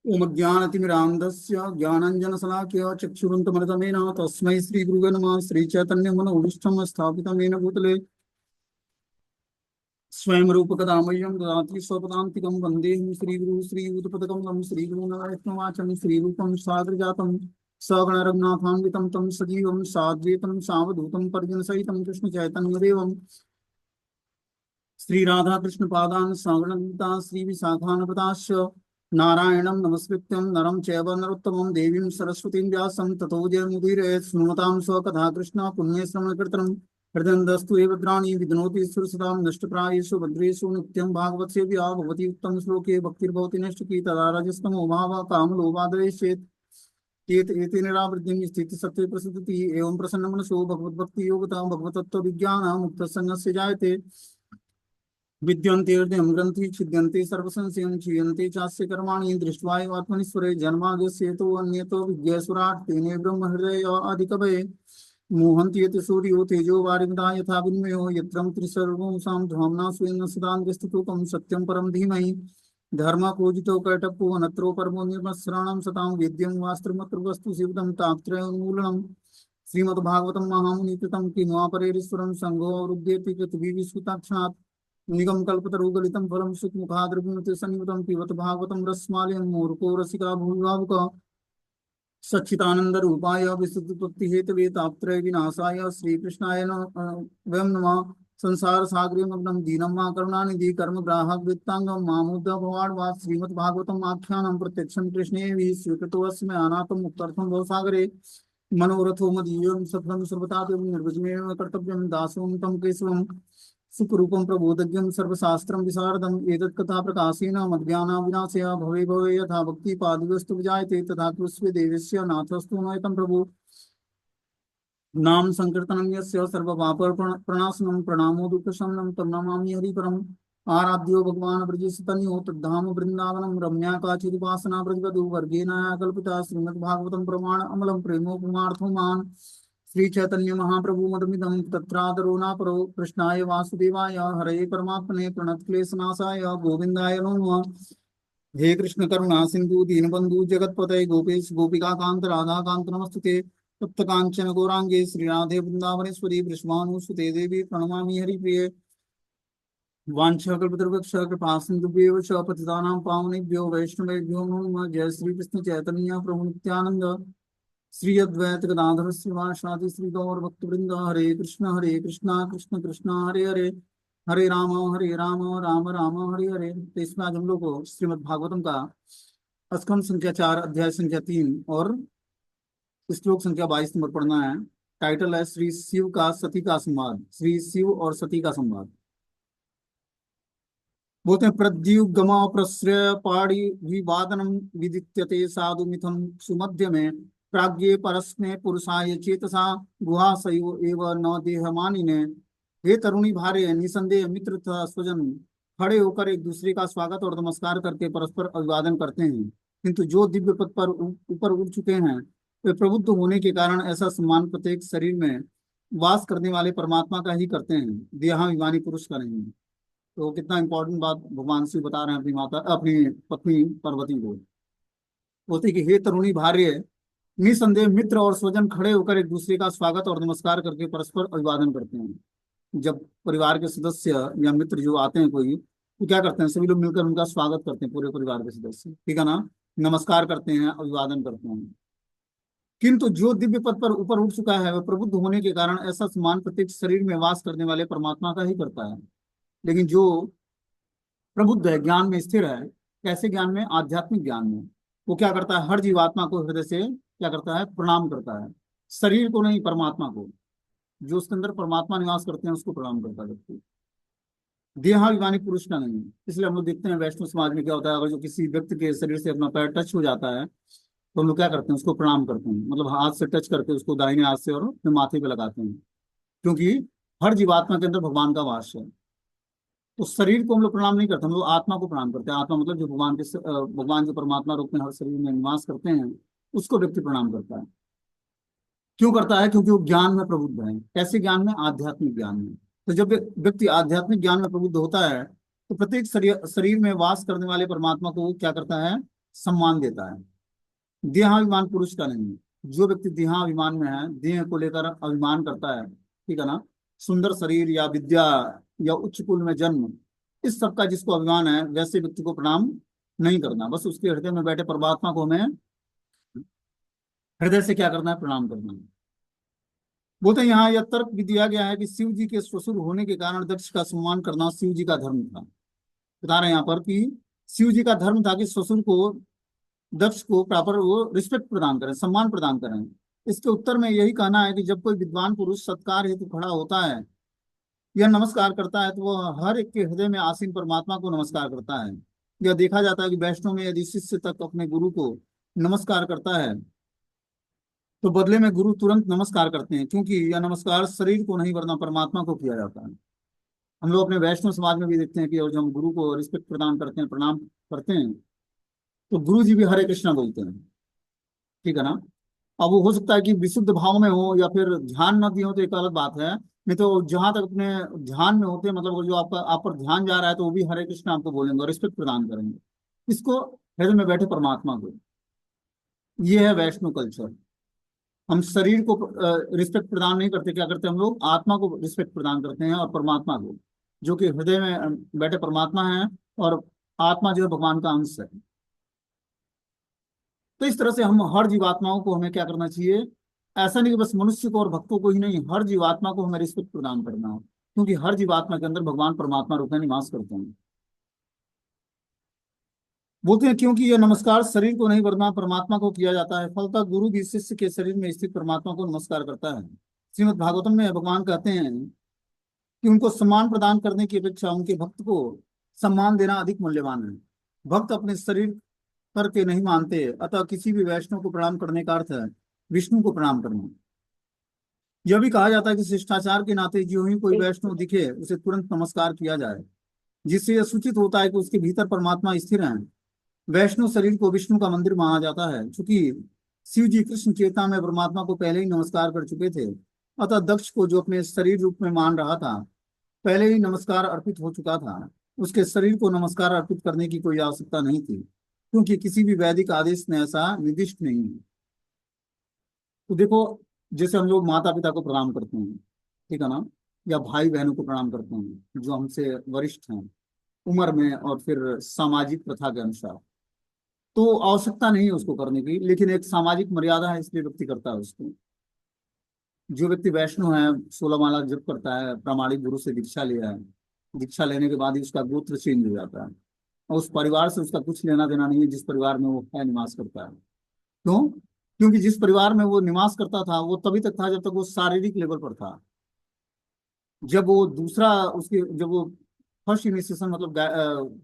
ओम ज्ञानतिमिरान्धस्य ज्ञानाञ्जनशलाकया चक्षुरुन्तमर्दमेन तस्मै श्रीगुरुवे नमः। श्रीचैतन्यमनोभीष्टं स्थापितं येन भूतले स्वयं रूपकदामह्यं ददाति स्वपदान्तिकं वन्देऽहं श्रीगुरुं श्रीयुतपदकमलं श्रीगुरून् वैष्णवाचं श्रीरूपं साग्रजातं सगणरघुनाथान्वितं तं सजीवं साद्वैतं सावधूतं परिजनसहितं कृष्णचैतन्यदेवं श्री राधा कृष्ण पादान सगणता श्री विशाखानपदाश्च नारायणं नमस्कृत्यं नरं चैव नरोत्तमं देवीं सरस्वतीं व्यासं ततो जयमुदीरये स्नुमतां स्वकथा कृष्ण पुण्यश्रवणकीर्तनं हृदयन्दस्तु एव द्राणि विघ्नोति सुरसतां नष्टप्रायेषु भद्रेषु नित्यं भागवतसेव्या भवति उत्तम श्लोके भक्तिर्भवति नष्टकी तदा रजस्तमो भावः कामलोभादेशेत् चेत एते निरावृत्तिं स्थिति सत्त्वे प्रसदति एवं प्रसन्नमनसो भगवद्भक्ति योगता भगवतत्व विज्ञान मुक्तसंगस्य जायते विद्यन्ते हृदयं ग्रन्थि छिद्यन्ते सर्वसंशयं क्षीयन्ते चास्य कर्माणि दृष्ट्वा एव आत्मनीश्वरे जन्माद्यस्येतो अन्यतो विज्ञासुराट् तेने ब्रह्महृदय आदिकवये मोहन्ति यत् सूर्यो तेजो वारिमृता यथा विनिमयो यत्र त्रिसर्वंसां धाम्ना स्वेन सदा निरस्ततोकं सत्यं परं धीमहि धर्मपूजितो कैटप्पो अनत्रो परमो निर्मत्सराणां सतां वेद्यं वास्त्रमत्र वस्तु शिवदं तापत्रयोन्मूलनम् श्रीमद्भागवतं महामुनिकृतं किन्वापरेरीश्वरं संघो अवरुध्येति पृथिवी विश्वताक्षात् निगम कल्पतरुगलितं फलं सुखमुखाद्रविणते सन्निहितं पिबत भागवतं रसमालयं मूर्खो रसिका भूमिभावुक सच्चिदानंद रूपाय विशुद्धि हेतवे तापत्रय विनाशाय श्रीकृष्णाय वयं नमः। संसार सागरे मग्नं दीनं मा करुणानिधि कर्म ग्राहक वृत्तांगं मामुद्द भवाड्वा श्रीमद्भागवतम् आख्यानं प्रत्यक्षं कृष्णे स्वीकृतोऽस्मि अनाथं मुक्तार्थं भवसागरे मनोरथो मदीयं सफलं सर्वथा निर्वज्मेव कर्तव्यं दासों तं केशवम् सुखरूपं प्रबोधज्ञं सर्वशास्त्रं विशारदम् एतत्कथा प्रकाशेन मद्ज्ञानाविनाशय भवे भवे यथा भक्तिपादिवस्तु विजायते तथा कृष्ण देवस्य नाथस्तु नयतं प्रभु नाम संकीर्तनं यस्य सर्वपापप्रणाशनं प्रणामो दुःखशमनं तं नमामि हरिपरम् आराध्यो भगवान् ब्रजेशतन्यो तद्धाम वृन्दावनं रम्या काचिदुपासना ब्रजवधू वर्गेण कल्पिता श्रीमद्भागवतं प्रमाण अमलं प्रेमोपमार्थो मान् श्री चैतन्य महाप्रभु मदमिदं तत्रादरो नापरो कृष्णाय वासुदेवाय हरे परमात्मने प्रणतक्लेशनाशाय गोविन्दाय नमो नमः। हे कृष्ण करुणा सिंधु दीनबंधु जगतपते गोपेश गोपिका कांत राधा कांत नमस्तुते तप्त कांचन गौरांगे श्री राधे वृंदावनेश्वरी वृषभानुसुते देवी प्रणमामि हरिप्रिये वाञ्छाकल्पतरुभ्यश्च कृपा सिन्धुभ्येव च पतितानां पावनेभ्यो वैष्णवेभ्यो नमो नमः। जय श्री कृष्ण चैतन्य प्रभु नित्यानंद श्री अद्वैत गदाधर श्रीवासादि श्री गौर भक्तवृंद हरे कृष्णा कृष्ण कृष्णा हरे हरे हरे राम राम राम हरे हरे। तो इसमें आज हम लोग को श्रीमद् भागवतम का स्कंद संख्या 4 अध्याय संख्या 3 और श्लोक संख्या 22 नंबर पढ़ना है। टाइटल है श्री शिव का सती का संवाद, श्री शिव और सती का संवाद। बोलते हैं प्रद्युगम प्रश्रय पाणी विवादनम विदित्यते साधु मिथम सुमध्य में प्राज्ञे परस्मे पुरुषाय चेतसा गुहा सयो एव न देहमानिने। हे तरुणी भार्य निसंदेह मित्र तथा स्वजन खड़े होकर एक दूसरे का स्वागत और नमस्कार करके परस्पर अभिवादन करते हैं, किंतु जो दिव्य पद पर ऊपर उठ चुके हैं वे प्रबुद्ध होने के कारण ऐसा सम्मान प्रत्येक शरीर में वास करने वाले परमात्मा का ही करते हैं, देहाभिमानी पुरुष का नहीं। तो कितना इंपॉर्टेंट बात भगवान शिव बता रहे हैं अपनी माता अपनी पत्नी पार्वती को। बोलते कि हे तरुणी भार्य निसंदेह मित्र और स्वजन खड़े होकर एक दूसरे का स्वागत और नमस्कार करके परस्पर अभिवादन करते हैं। जब परिवार के सदस्य या मित्र जो आते हैं कोई, तो क्या करते हैं, सभी लोग मिलकर उनका स्वागत करते हैं, पूरे परिवार के सदस्य, ठीक है ना, नमस्कार करते हैं, अभिवादन करते हैं। किंतु जो दिव्य पद पर ऊपर उठ चुका है वह प्रबुद्ध होने के कारण ऐसा सम्मान प्रत्येक शरीर में वास करने वाले परमात्मा का ही करता है। लेकिन जो प्रबुद्ध है, ज्ञान में स्थिर है, कैसे ज्ञान में, आध्यात्मिक ज्ञान में, वो क्या करता है, हर जीवात्मा को हृदय से क्या करता है, प्रणाम करता है। शरीर को नहीं, परमात्मा को, जो उसके अंदर परमात्मा निवास करते हैं उसको प्रणाम करता है व्यक्ति, देहाभिमानी पुरुष का नहीं। इसलिए हम लोग देखते हैं वैष्णव समाज में क्या होता है, अगर जो किसी व्यक्ति के शरीर से अपना पैर टच हो जाता है तो हम लोग क्या करते हैं, उसको प्रणाम करते हैं, मतलब हाथ से टच करके उसको दाहिने हाथ से और अपने माथे पे लगाते हैं, क्योंकि हर जीवात्मा के अंदर भगवान का वास है। तो शरीर को हम लोग प्रणाम नहीं करते, हम लोग आत्मा को प्रणाम करते हैं। आत्मा मतलब जो भगवान जो परमात्मा रूप में हर शरीर में निवास करते हैं उसको व्यक्ति प्रणाम करता है। क्यों करता है, क्योंकि वो ज्ञान में प्रबुद्ध है। कैसे ज्ञान में, आध्यात्मिक ज्ञान में। तो जब व्यक्ति आध्यात्मिक ज्ञान में प्रबुद्ध होता है तो प्रत्येक शरीर में वास करने वाले परमात्मा को वो क्या करता है, सम्मान देता है। देहाभिमान पुरुष का नहीं है। जो व्यक्ति देहाभिमान में है, देह को लेकर अभिमान करता है, ठीक है ना, सुंदर शरीर या विद्या या उच्च कुल में जन्म, इस सब का जिसको अभिमान है, वैसे व्यक्ति को प्रणाम नहीं करना। बस उसके हृदय में बैठे परमात्मा को हमें हृदय से क्या करना है, प्रणाम करना है। बोलते हैं यहाँ यह तर्क भी दिया गया है कि शिव जी के ससुर होने के कारण दक्ष का सम्मान करना शिव जी का धर्म था। बता रहे हैं यहाँ पर कि शिव जी का धर्म था कि ससुर को, दक्ष को प्रॉपर वो रिस्पेक्ट प्रदान करें, सम्मान प्रदान करें। इसके उत्तर में यही कहना है कि जब कोई विद्वान पुरुष सत्कार हेतु खड़ा होता है या नमस्कार करता है, तो वह हर एक के हृदय में आसीन परमात्मा को नमस्कार करता है। यह देखा जाता है कि वैष्णव में यदि शिष्य तक अपने गुरु को नमस्कार करता है, तो बदले में गुरु तुरंत नमस्कार करते हैं, क्योंकि यह नमस्कार शरीर को नहीं वरना परमात्मा को किया जाता है। हम लोग अपने वैष्णव समाज में भी देखते हैं कि और जब हम गुरु को रिस्पेक्ट प्रदान करते हैं, प्रणाम करते हैं, तो गुरु जी भी हरे कृष्णा बोलते हैं, ठीक है ना। अब वो हो सकता है कि विशुद्ध भाव में हो या फिर ध्यान न दिए हो, तो एक अलग बात है। नहीं तो जहां तक अपने ध्यान में होते हैं, मतलब वो जो आपका आप पर ध्यान जा रहा है, तो वो भी हरे कृष्ण आपको बोलेंगे और रिस्पेक्ट प्रदान करेंगे इसको, हृदय में बैठे परमात्मा को। ये है वैष्णव कल्चर। हम शरीर को रिस्पेक्ट प्रदान नहीं करते, क्या करते हैं हम लोग, आत्मा को रिस्पेक्ट प्रदान करते हैं और परमात्मा को, जो कि हृदय में बैठे परमात्मा है, और आत्मा जो है भगवान का अंश है। तो इस तरह से हम हर जीवात्माओं को हमें क्या करना चाहिए, ऐसा नहीं कि बस मनुष्य को और भक्तों को ही नहीं, हर जीवात्मा को हमें रिस्पेक्ट प्रदान करना हो, क्योंकि हर जीवात्मा के अंदर भगवान परमात्मा रूप में निवास करते हैं। बोलते हैं क्योंकि यह नमस्कार शरीर को नहीं वरना परमात्मा को किया जाता है, फलतः गुरु भी शिष्य के शरीर में स्थित परमात्मा को नमस्कार करता है। श्रीमद् भागवतम में भगवान कहते हैं कि उनको सम्मान प्रदान करने की अपेक्षा उनके भक्त को सम्मान देना अधिक मूल्यवान है। भक्त अपने शरीर करके नहीं मानते, अतः किसी भी वैष्णव को प्रणाम करने का अर्थ है विष्णु को प्रणाम करना। यह भी कहा जाता है कि शिष्टाचार के नाते जो ही कोई वैष्णव दिखे उसे तुरंत नमस्कार किया जाए, जिससे यह सूचित होता है कि उसके भीतर परमात्मा स्थिर है। वैष्णव शरीर को विष्णु का मंदिर माना जाता है, क्योंकि शिव जी कृष्ण चेतना में परमात्मा को पहले ही नमस्कार कर चुके थे। अतः दक्ष को जो अपने शरीर रूप में मान रहा था, पहले ही नमस्कार अर्पित हो चुका था। उसके शरीर को नमस्कार अर्पित करने की कोई आवश्यकता नहीं थी, क्योंकि किसी भी वैदिक आदेश में ऐसा निर्दिष्ट नहीं है। तो देखो, जैसे हम लोग माता पिता को प्रणाम करते हैं, ठीक है ना, या भाई बहनों को प्रणाम करते हैं जो हमसे वरिष्ठ हैं उम्र में और फिर सामाजिक प्रथा के अनुसार, तो आवश्यकता नहीं है उसको करने की, लेकिन एक सामाजिक मर्यादा है, इसलिए व्यक्ति करता है उसको। जो व्यक्ति वैष्णव है, 16 माला जप करता है, प्रामाणिक गुरु से दीक्षा लिया है, दीक्षा लेने के बाद ही उसका गोत्र चेंज हो जाता है, और उस परिवार से उसका कुछ लेना देना नहीं है जिस परिवार में वो है निवास करता है। क्यों? क्योंकि जिस परिवार में वो निवास करता था वो तभी तक था जब तक वो शारीरिक लेवल पर था। जब वो दूसरा उसके जब वो फर्स्ट इनिशिएशन मतलब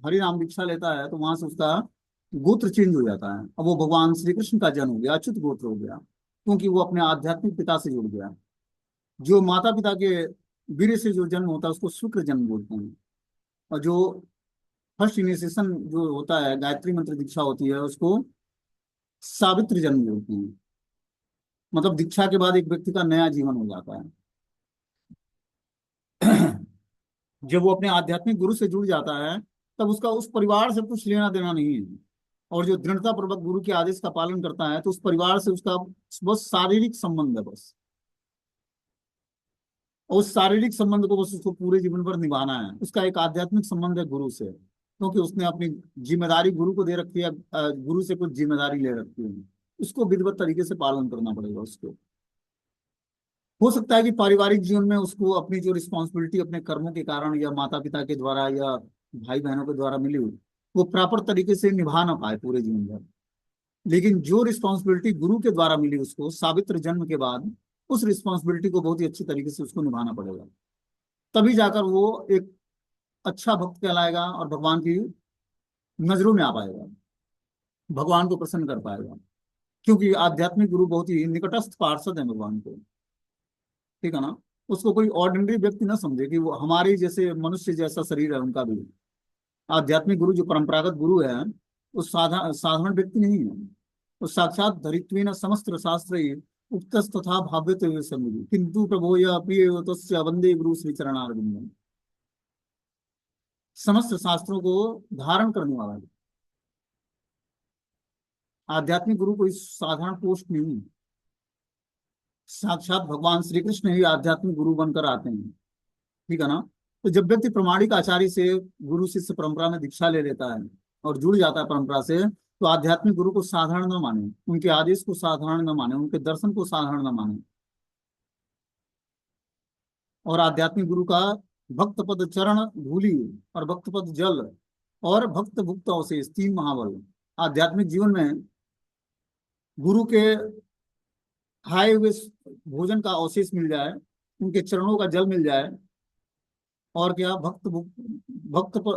हरि नाम दीक्षा लेता है, तो वहां से उसका गोत्र चेंज हो जाता है। अब वो भगवान श्री कृष्ण का जन्म हो गया, अच्युत गोत्र हो गया, क्योंकि वो अपने आध्यात्मिक पिता से जुड़ गया। जो माता पिता के वीर्य से जो जन्म होता है उसको शुक्र जन्म बोलते हैं। और जो फर्स्ट इनिशिएशन जो होता है, गायत्री मंत्र दीक्षा होती है, उसको सावित्र जन्म बोलते हैं। मतलब दीक्षा के बाद एक व्यक्ति का नया जीवन हो जाता है। जब वो अपने आध्यात्मिक गुरु से जुड़ जाता है, तब उसका उस परिवार से कुछ लेना देना नहीं है। और जो दृढ़ता पूर्वक गुरु के आदेश का पालन करता है, तो उस परिवार से उसका बस शारीरिक संबंध है बस। और उस शारीरिक संबंध को बस उसको पूरे जीवन भर निभाना है। उसका एक आध्यात्मिक संबंध है गुरु से, क्योंकि उसने अपनी जिम्मेदारी गुरु को दे रखी है, गुरु से कुछ जिम्मेदारी ले रखी है, उसको विधिवत तरीके से पालन करना पड़ेगा उसको। हो सकता है कि पारिवारिक जीवन में उसको अपनी जो रिस्पॉन्सिबिलिटी अपने कर्मों के कारण या माता पिता के द्वारा या भाई बहनों के द्वारा मिली हुई, वो प्रॉपर तरीके से निभा ना पाए पूरे जीवन भर। लेकिन जो रिस्पॉन्सिबिलिटी गुरु के द्वारा मिली उसको सावित्र जन्म के बाद, उस रिस्पॉन्सिबिलिटी को बहुत ही अच्छी तरीके से उसको निभाना पड़ेगा। तभी जाकर वो एक अच्छा भक्त कहलाएगा और भगवान की नजरों में आ पाएगा, भगवान को प्रसन्न कर पाएगा। क्योंकि आध्यात्मिक गुरु बहुत ही निकटस्थ पार्षद है भगवान को, ठीक है ना। उसको कोई ऑर्डिनरी व्यक्ति ना समझे कि वो हमारे जैसे मनुष्य जैसा शरीर है उनका भी। आध्यात्मिक गुरु जो परंपरागत गुरु है, वो साधारण व्यक्ति नहीं है। वो साक्षात धरित्वेन समस्त शास्त्र उक्तस्त तथा भाव्यत समिति किंतु प्रभो यह प्रिय तस्य वंदे गुरु श्री चरणारविंदम। समस्त शास्त्रों को धारण करने वाला है। आध्यात्मिक गुरु कोई साधारण पोस्ट नहीं है। साक्षात भगवान श्री कृष्ण ही आध्यात्मिक गुरु बनकर आते हैं। ठीक है ना। तो जब व्यक्ति प्रमाणिक आचार्य से गुरु शिष्य परंपरा में दीक्षा ले लेता है और जुड़ जाता है परंपरा से, तो आध्यात्मिक गुरु को साधारण न माने, उनके आदेश को साधारण न माने, उनके दर्शन को साधारण न माने। और आध्यात्मिक गुरु का भक्त पद चरण धूलि और भक्त पद जल और भक्त भुक्त अवशेष, तीन महाबल। आध्यात्मिक जीवन में गुरु के खाए हुए भोजन का अवशेष मिल जाए, उनके चरणों का जल मिल जाए, और क्या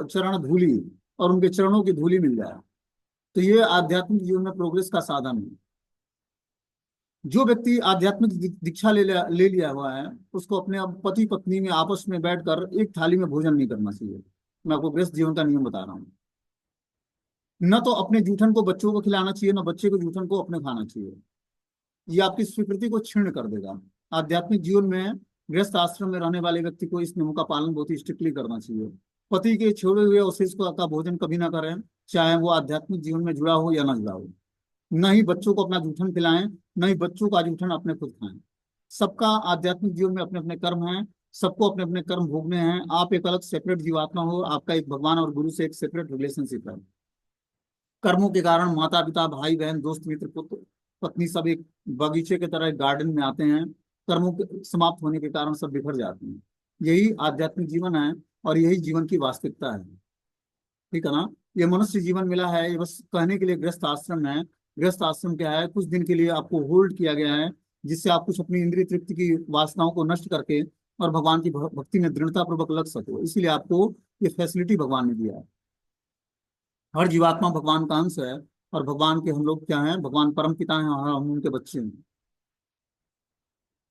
चरण धूलि और उनके चरणों की धूलि मिल जाए, तो ये आध्यात्मिक जीवन में प्रोग्रेस का साधन है। जो व्यक्ति आध्यात्मिक दीक्षा ले लिया हुआ है, उसको अपने अब पति पत्नी में आपस में बैठकर एक थाली में भोजन नहीं करना चाहिए। मैं आपको गृहस्थ जीवन का नियम बता रहा हूँ। न तो अपने जूठन को बच्चों को खिलाना चाहिए, न बच्चे को जूठन को अपने खाना चाहिए। ये आपकी स्वीकृति को क्षीण कर देगा। आध्यात्मिक जीवन में गृहस्थ आश्रम में रहने वाले व्यक्ति को इस नियम का पालन बहुत ही स्ट्रिक्टली करना चाहिए। पति के छोड़े हुए अवशेष का भोजन कभी ना करें, चाहे वो आध्यात्मिक जीवन में जुड़ा हो या ना जुड़ा हो। न ही बच्चों को अपना जूठन खिलाएं, न ही बच्चों का जूठन अपने खुद खाएं। सबका आध्यात्मिक जीवन में अपने अपने कर्म हैं, सबको अपने अपने कर्म भोगने हैं। आप एक अलग सेपरेट जीवात्मा हो, आपका एक भगवान और गुरु से एक सेपरेट रिलेशनशिप है। कर्मों के कारण माता पिता भाई बहन दोस्त मित्र पुत्र पत्नी सब एक बगीचे के तरह गार्डन में आते हैं। कर्मों के समाप्त होने के कारण सब बिखर जाते हैं। यही आध्यात्मिक जीवन है और यही जीवन की वास्तविकता है। ठीक है ना। ये मनुष्य जीवन मिला है, ये बस कहने के लिए गृहस्थ आश्रम है। गृहस्थ आश्रम क्या है? कुछ दिन के लिए आपको होल्ड किया गया है, जिससे आप कुछ अपनी इंद्रिय तृप्ति की वासनाओं को नष्ट करके और भगवान की भक्ति में दृढ़ता पूर्वक लग सको। इसीलिए आपको ये फैसिलिटी भगवान ने दिया है। हर जीवात्मा भगवान का अंश है, और भगवान के हम लोग क्या हैं? भगवान परम पिता हैं और हम उनके बच्चे हैं।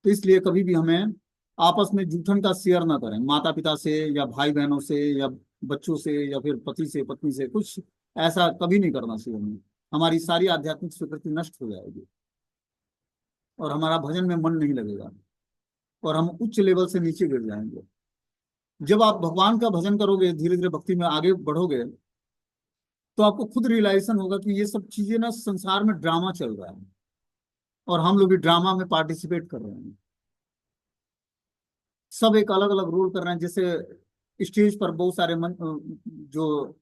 तो इसलिए कभी भी हमें आपस में जूठन का शेयर ना करें, माता पिता से या भाई बहनों से या बच्चों से या फिर पति से पत्नी से, कुछ ऐसा कभी नहीं करना चाहिए हमें। हमारी सारी आध्यात्मिक स्वीकृति नष्ट हो जाएगी और हमारा भजन में मन नहीं लगेगा और हम उच्च लेवल से नीचे गिर जाएंगे। जब आप भगवान का भजन करोगे, धीरे धीरे भक्ति में आगे बढ़ोगे, तो आपको खुद रियलाइजेशन होगा कि ये सब चीजें ना संसार में ड्रामा चल रहा है और हम लोग भी ड्रामा में पार्टिसिपेट कर रहे हैं। सब एक अलग अलग रोल कर रहे हैं। जैसे स्टेज पर बहुत सारे जो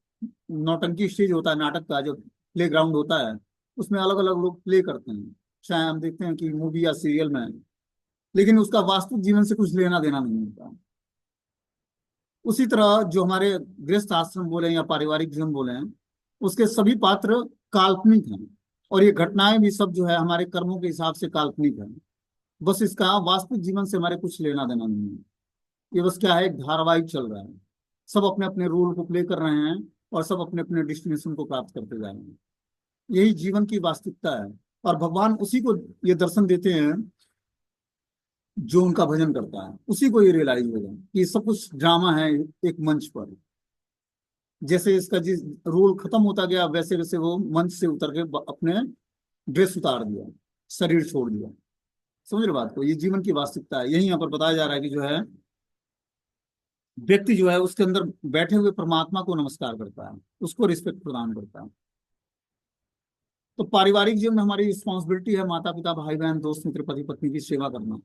नौटंकी स्टेज होता है, नाटक का जो प्ले ग्राउंड होता है, उसमें अलग अलग लोग प्ले करते हैं, चाहे हम देखते हैं कि मूवी या सीरियल में, लेकिन उसका वास्तविक जीवन से कुछ लेना देना नहीं होता। उसी तरह जो हमारे गृहस्थ आश्रम बोले या पारिवारिक जीवन बोले हैं, उसके सभी पात्र काल्पनिक हैं, और ये घटनाएं भी सब जो है हमारे कर्मों के हिसाब से काल्पनिक है। बस इसका वास्तविक जीवन से हमारे कुछ लेना देना नहीं है। ये बस क्या है, एक धारावाहिक चल रहा है। सब अपने अपने रोल को प्ले कर रहे हैं और सब अपने अपने डेस्टिनेशन को प्राप्त करते जा रहे हैं। यही जीवन की वास्तविकता है, और भगवान उसी को ये दर्शन देते हैं जो उनका भजन करता है। उसी को ये रियलाइज होगा कि सब कुछ ड्रामा है एक मंच पर। जैसे इसका जिस रोल खत्म होता गया, वैसे वैसे वो मंच से उतर के अपने ड्रेस उतार दिया, शरीर छोड़ दिया। समझ रहे बात को? ये जीवन की वास्तविकता है। यही यहाँ पर बताया जा रहा है कि जो है व्यक्ति जो है उसके अंदर बैठे हुए परमात्मा को नमस्कार करता है, उसको रिस्पेक्ट प्रदान करता है। तो पारिवारिक जीवन में हमारी रिस्पॉन्सिबिलिटी है माता पिता भाई बहन दोस्त मित्र पति पत्नी की सेवा करना।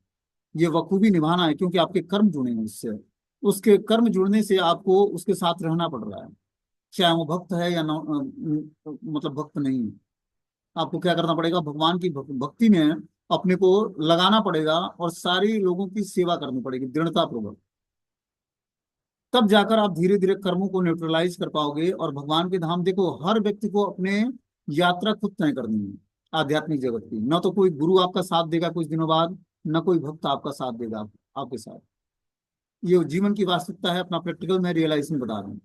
ये बखूबी निभाना है, क्योंकि आपके कर्म जुड़े हैं उससे। उसके कर्म जुड़ने से आपको उसके साथ रहना पड़ रहा है, चाहे वो भक्त है या मतलब भक्त नहीं है। आपको क्या करना पड़ेगा? भगवान की भक्ति में अपने को लगाना पड़ेगा और सारी लोगों की सेवा करनी पड़ेगी दृढ़ता पूर्वक। तब जाकर आप धीरे धीरे कर्मों को न्यूट्रलाइज कर पाओगे और भगवान के धाम। देखो, हर व्यक्ति को अपने यात्रा खुद तय करनी है आध्यात्मिक जगत की। न तो कोई गुरु आपका साथ देगा कुछ दिनों बाद, न कोई भक्त आपका साथ देगा आपके साथ। ये जीवन की वास्तविकता है, अपना प्रैक्टिकल मैं रियलाइजेशन बता रहा हूँ।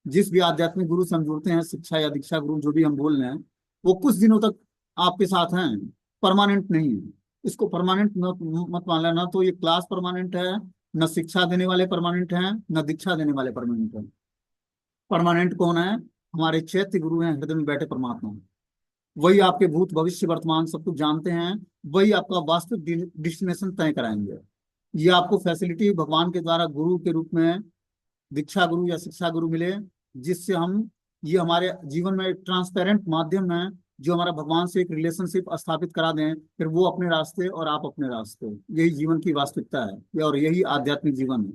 जिस भी आध्यात्मिक गुरु से हम जुड़ते हैं, शिक्षा या दीक्षा गुरु जो भी हम बोल रहे हैं, वो कुछ दिनों तक आपके साथ हैं, परमानेंट नहीं है। इसको परमानेंट मत मान लेना। तो ये क्लास परमानेंट है, न शिक्षा देने वाले परमानेंट हैं, न दीक्षा देने वाले परमानेंट हैं। परमानेंट कौन है? हमारे चैत्य गुरु हैं, हृदय में बैठे परमात्मा। वही आपके भूत भविष्य वर्तमान सब कुछ जानते हैं, वही आपका वास्तविक डेस्टिनेशन तय कराएंगे। ये आपको फैसिलिटी भगवान के द्वारा गुरु के रूप में दीक्षा गुरु या शिक्षा गुरु मिले, जिससे हम ये हमारे जीवन में एक ट्रांसपेरेंट माध्यम है जो हमारा भगवान से एक रिलेशनशिप स्थापित करा दें, फिर वो अपने रास्ते और आप अपने रास्ते। यही जीवन की वास्तविकता है, और यही आध्यात्मिक जीवन है।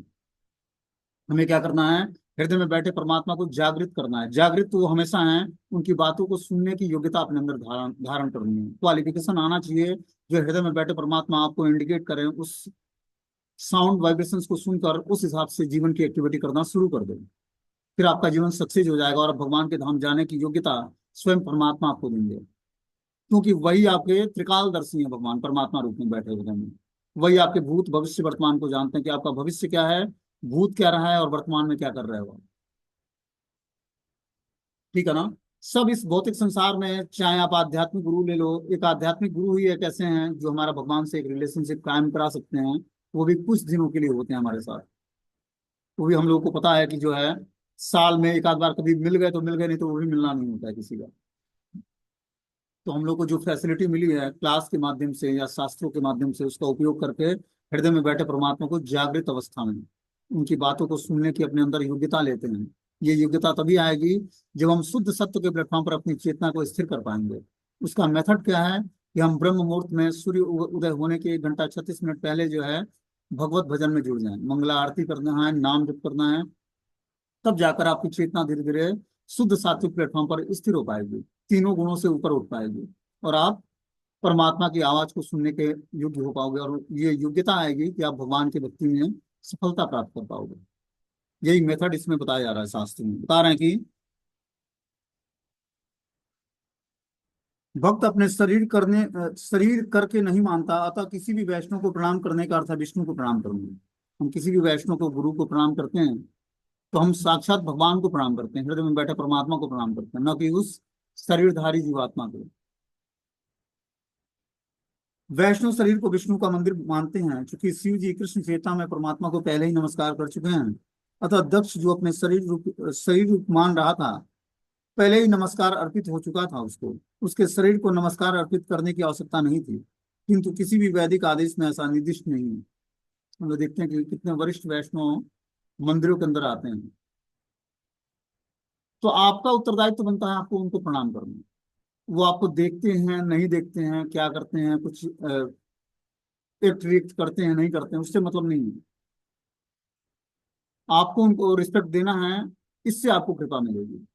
हमें क्या करना है? हृदय में बैठे परमात्मा को जागृत करना है। जागृत तो वो हमेशा है, उनकी बातों को सुनने की योग्यता अपने अंदर धारण धारण करनी है। क्वालिफिकेशन आना चाहिए, जो हृदय में बैठे परमात्मा आपको इंडिकेट करें, उस साउंड वाइब्रेशंस को सुनकर उस हिसाब से जीवन की एक्टिविटी करना शुरू कर दें। फिर आपका जीवन सक्सेस हो जाएगा, और भगवान के धाम जाने की योग्यता स्वयं परमात्मा आपको देंगे। क्योंकि वही आपके त्रिकालदर्शी हैं, भगवान परमात्मा रूप में बैठे हुए हैं। वही आपके भूत भविष्य वर्तमान को जानते हैं कि आपका भविष्य क्या है, भूत क्या रहा है, और वर्तमान में क्या कर रहे हो। ठीक है ना? सब इस भौतिक संसार में, चाहे आप आध्यात्मिक गुरु ले लो, एक आध्यात्मिक गुरु ही एक ऐसे हैं जो हमारा भगवान से एक रिलेशनशिप कायम करा सकते हैं। वो भी कुछ दिनों के लिए होते हैं हमारे साथ। वो भी हम लोग को पता है कि जो है, साल में एक आध बार कभी मिल गए तो मिल गए, नहीं तो वो भी मिलना नहीं होता है किसी का। तो हम लोग को जो फैसिलिटी मिली है क्लास के माध्यम से या शास्त्रों के माध्यम से, उसका उपयोग करके हृदय में बैठे परमात्मा को जागृत अवस्था में उनकी बातों को सुनने की अपने अंदर योग्यता लेते हैं। ये योग्यता तभी आएगी जब हम शुद्ध सत्य के प्लेटफॉर्म पर अपनी चेतना को स्थिर कर पाएंगे। उसका मेथड क्या है कि हम ब्रह्म मुहूर्त में सूर्य उदय होने के 1 घंटा 36 मिनट पहले जो है भगवत भजन में जुड़ जाएं, मंगला आरती करना है, नाम जप करना है। तब जाकर आपकी चेतना धीरे धीरे शुद्ध सात्विक प्लेटफॉर्म पर स्थिर हो पाएगी, तीनों गुणों से ऊपर उठ पाएगी, और आप परमात्मा की आवाज को सुनने के योग्य हो पाओगे। और ये योग्यता आएगी कि आप भगवान की भक्ति में सफलता प्राप्त कर पाओगे। यही मेथड इसमें बताया जा रहा है। शास्त्र में बता रहे हैं कि भक्त अपने शरीर करके नहीं मानता, अतः किसी भी वैष्णव को प्रणाम करने का अर्थ है विष्णु को प्रणाम करना। हम किसी भी वैष्णव को, गुरु को प्रणाम करते हैं तो हम साक्षात भगवान को प्रणाम करते हैं, हृदय में बैठे परमात्मा को प्रणाम करते हैं, न कि उस शरीरधारी जीवात्मा को। वैष्णव शरीर को विष्णु का मंदिर मानते हैं, क्योंकि शिव जी कृष्ण चेतना में परमात्मा को पहले ही नमस्कार कर चुके हैं। अतः दक्ष जो अपने शरीर रूप मान रहा था, पहले ही नमस्कार अर्पित हो चुका था उसको। उसके शरीर को नमस्कार अर्पित करने की आवश्यकता नहीं थी। किंतु किसी भी वैदिक आदेश में ऐसा निर्दिष्ट नहीं है। हम लोग देखते हैं कि कितने वरिष्ठ वैष्णव मंदिरों के अंदर आते हैं, तो आपका उत्तरदायित्व बनता है आपको उनको प्रणाम करना। वो आपको देखते हैं नहीं देखते हैं, क्या करते हैं, कुछ रिएक्ट करते हैं नहीं करते हैं, उससे मतलब नहीं है। आपको उनको रिस्पेक्ट देना है, इससे आपको कृपा मिलेगी।